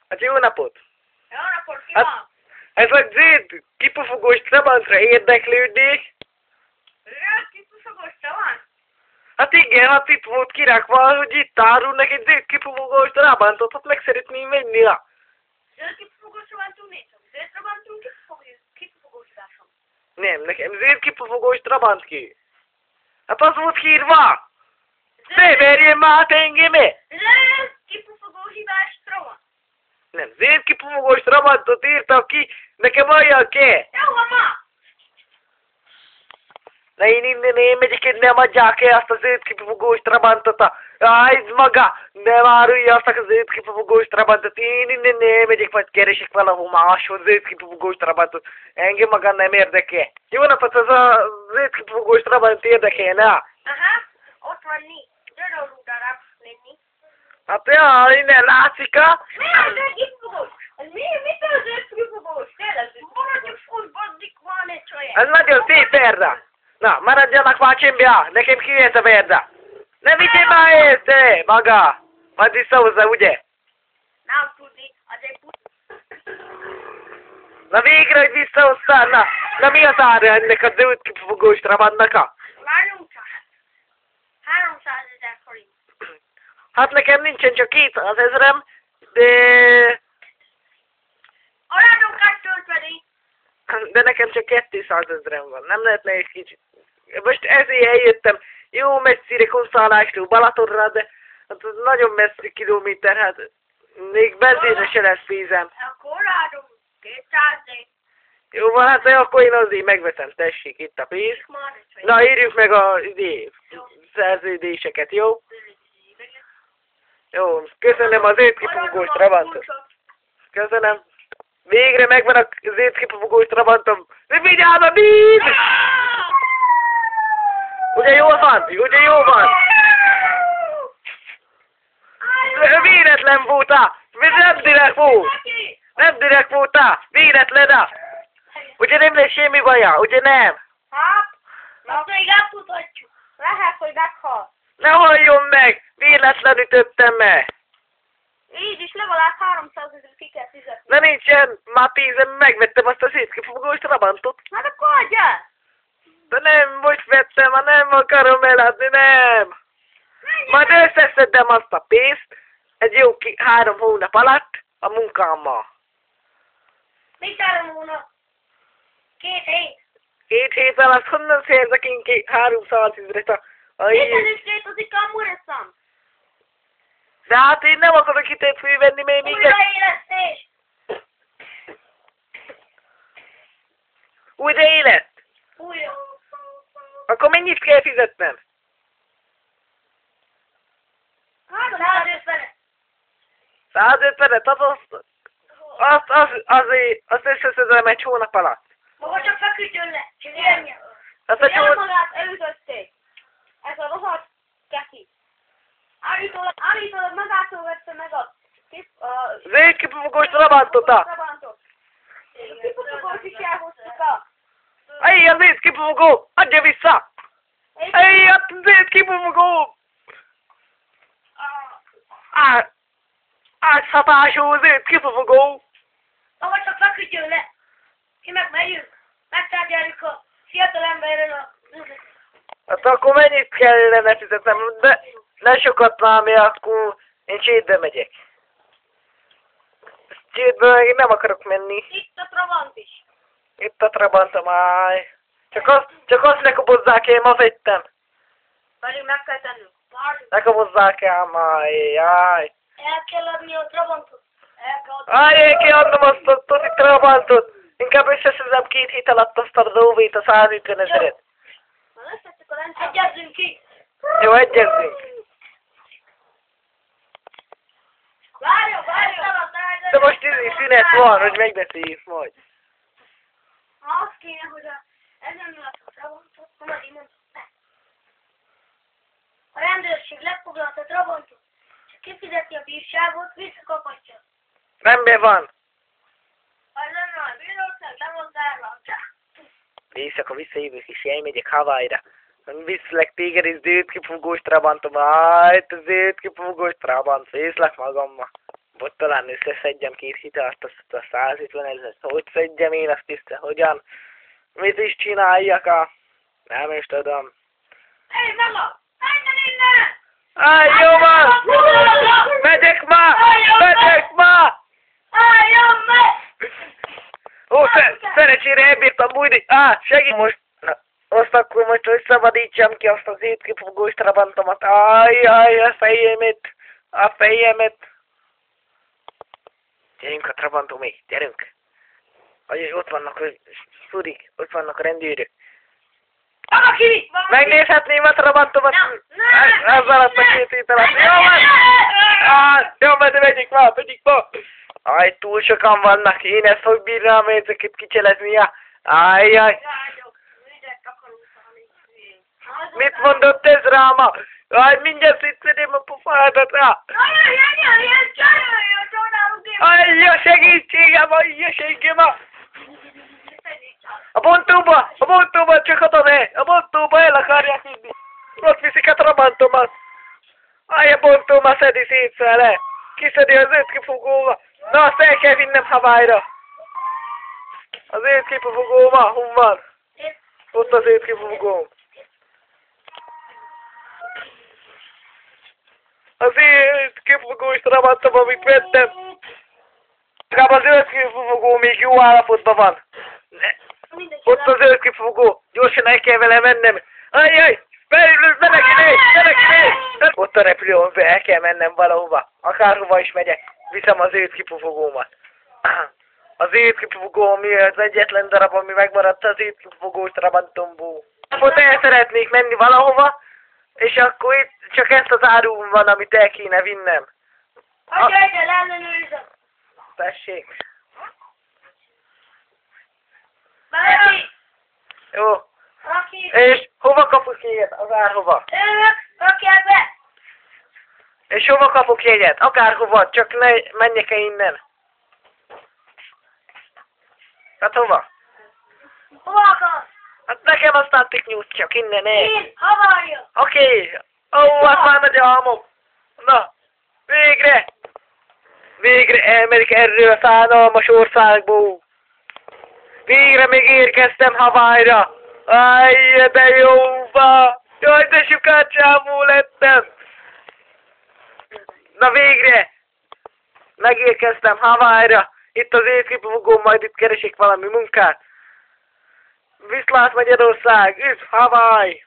Hát jó napot! Jó napot, ki van? Ez a zöld kipufogós Trabantra érdeklődnék. Zöld kipufogós Trabant? Hát igen, hát itt volt kirakva, hogy itt árulnak egy zöld kipufogós Trabantot, hát meg szeretném venni la. Zöld kipufogós Trabantunk nincs. Zöld Trabantunk kipufogósításom. Nem, nekem zöld kipufogós Trabant ki. Hát az volt hírva! Ne verjen már engem! Zöld kipufogósítás Trabant. Nem, zöld kipufogós Trabantot írtak ki, nekem olyan kell. Jó van ma! Na én innen én megyek, hogy nem adják el azt a zöld kipufogós Trabantot. Ez maga, nem árulja azt a zöld kipufogós Trabantot. Én innen nem megyek, majd keresek valahol máshol zöld kipufogós Trabantot. Engem maga nem érdekel. Jó napot, az a zöld kipufogós Trabant érdekelne. Aha, ott van mi. Zöld darab lenni. Hát ja, innen látszik a... Mi a zöld kipufogós? Mit a zöld kipufogós? Tényleg, maradjuk full, baddik van egy olyan. Ez nagyon szép verda. Na, maradjanak már csömbbe, nekem ki ez a verda. Ne vigyél már ezt, maga. Majd visszahozza, ugye? Nem tudni, azért Na végre, hogy visszahoztál, na mi az ára ennek a zöld kipufogós Trabantnak? várjunk csak. 300 000 forint. Hát nekem nincsen csak 200 000, de... Aradunk 250. De nekem csak 200 000 van, nem lehetne egy kicsit. Most ezért eljöttem, jó messzire Kunszálásról Balatonra, de hát az nagyon messzi kilométer, hát még benzinre se lesz pénzem. Akkor adunk 200 000. Jó van, hát akkor én azért megveszem, tessék, itt a pénz. Na, írjuk meg a szerződéseket, jó? Jó, köszönöm az zöld kipufogós Trabantot. Köszönöm. Végre megvan a zöld kipufogós Trabantom. Vigyázz a víz! Ugye jól van? Ugye jól van? Véletlen voltál! Nem direkt volt! Nem direkt voltál! Véletlen! Ugye nem lesz semmi baja? Ugye nem? Hát, azt még eltudhatjuk. Lehet, hogy meghal. Ne halljon meg! Véletlen ütöttem meg! Így is legalább 300 000 ki kell fizetni. Na nincsen, már pénzem, megvettem azt a szétkipufogós Trabantot. Hát akkor adjál! De nem, most vettem, ha nem akarom eladni, nem. Majd összeszedem azt a pénzt, egy jó 3 hónap alatt a munkámmal. Mit 3 hónap? 2 hét. 2 hét alatt honnan szerzek én 300 000-et a Éppen is létezik a mureszam. De hát én nem akarok itt egy fővenni, mert még... Újraélesztés. Újra élet? Újra. Akkor mennyit kell fizetnem? 150. 150-et, azt összeszedem egy hónap alatt. Maga csak feküdjön le. Csak ennyi. Azt a Olyan magát elütötték. Ez a rohadt keki. Állítólag magától vette meg a zöld kipufogós Trabantot. Trabantot. Kipufogós is elhoztuk a... Ej, a zöld kipufogó! Adja vissza! Ej, a zöld kipufogó! Átszapású zöld kipufogó! Maga csak feküdjön le. Mi meg megyünk. Megtárgyaljuk a fiatal emberrel a... Hát akkor mennyit kellene fizetnem? De ne sokat már, mert akkor én csődbe megyek. Csődbe meg én nem akarok menni. Itt a Trabant is. Itt a Trabantom, áj. Csak azt ne kobozzák el, ma vettem. Pedig meg kell tennünk. Ne kobozzák el, máj, áj. El kell adni a Trabantot. El kell adni. Áj, én kell adnom azt a Tony Trabantot. Inkább összeszedem 2 hét alatt azt a Dóvét, a 150 000-et. Na összettük a rendszert. Egyezzünk ki. Jó, egyezzünk. Várjon. De most szünet van, hogy megbeszéljük majd. Azt kéne, hogy ezen a Trabantot, majd így mondom. A rendőrség lefoglalta a Trabantot, és kifizeti a bírságot, visszakaphatja. Rendben van. Ezen a bíróság lemondálva. Éjszaka visszajövök és elmegyek Hawaii-ra. Viszlek téged és zöld kipufogós Trabantom. Áj, te zöld kipufogós Trabant. Észlek magammal. Vagy talán összeszedjem 2 hitelt, azt a 150 000, hogy szedjem én azt össze, hogyan? Mit is csináljak Nem is tudom. Hé, maga! Menjen innen! Jó van! Megyek már! Megyek már! Álljon meg! Ó, szerencsére elbírtam bújni. Segít most! Azt akkor most, hogy szabadítsam ki azt az étkifogós trabantomat. Ajjaj, a fejemet! A fejemet! Gyerünk a trabantomé, gyerünk! Ajjaj, ott vannak a szurik, ott vannak a rendőrök. Maga ki! Megnézhetném a trabantomat? Ezzel azt a 2 hét alatt. Jó van, de megyik ma! Túl sokan vannak, én ezt hogy bírnám ezeket kicseleznie. Ajjaj! Mit mondott ez ráma? Mindjárt szétszedém a pofádat rá! Ajja, segítségem! A bontóba csak oda ne! A bontóba el akarják vinni! Ott viszik a trabantomat! A bontóba szedi szétszele! Kiszedi az 5 kifogóba! Na, azt el kell vinnem Hawaii-ra! Az 5 kifogóba, hol van? Ott az 5 kifogóm! Az 5 kifogós trabantom, amit vettem! Legalább az 5 kifogó még jó állapotban van! Ott az 5 kifogó! Gyorsan el kell vele mennem! Ajjaj! Menekülés! Ott a repülőn el kell mennem valahova. Akárhova is megyek. Viszem az 5 kifogómat. Az 5 kifogó, ami az egyetlen darab, ami megmaradt az 5 kifogós trabantomból. Ott el szeretnék menni valahova, és akkor itt csak ezt az árum van, amit el kéne vinnem. Egyel ellenőrizem. Tessék. Valaki! Jó. Raki! És hova kapok jegyet? Akárhova. Rakjál be! És hova kapok jegyet? Akárhova, csak ne menjek el innen. Hát hova? Hova akarsz? Hát nekem aztán tiknyújt csak innen, Én, Hawaii-ra! Oké. Hát már nagy a álmom. Na, végre! Végre elmerik erről a szánalmas országból. Végre megérkeztem Hawaii-ra. Ajj, de jóba! Jaj, de sokat csámú lettem! Na végre! Megérkeztem Hawaii-ra. Itt az étkifogóm, majd itt keresik valami munkát. Viszlát Magyarország! Üdv Hawaii!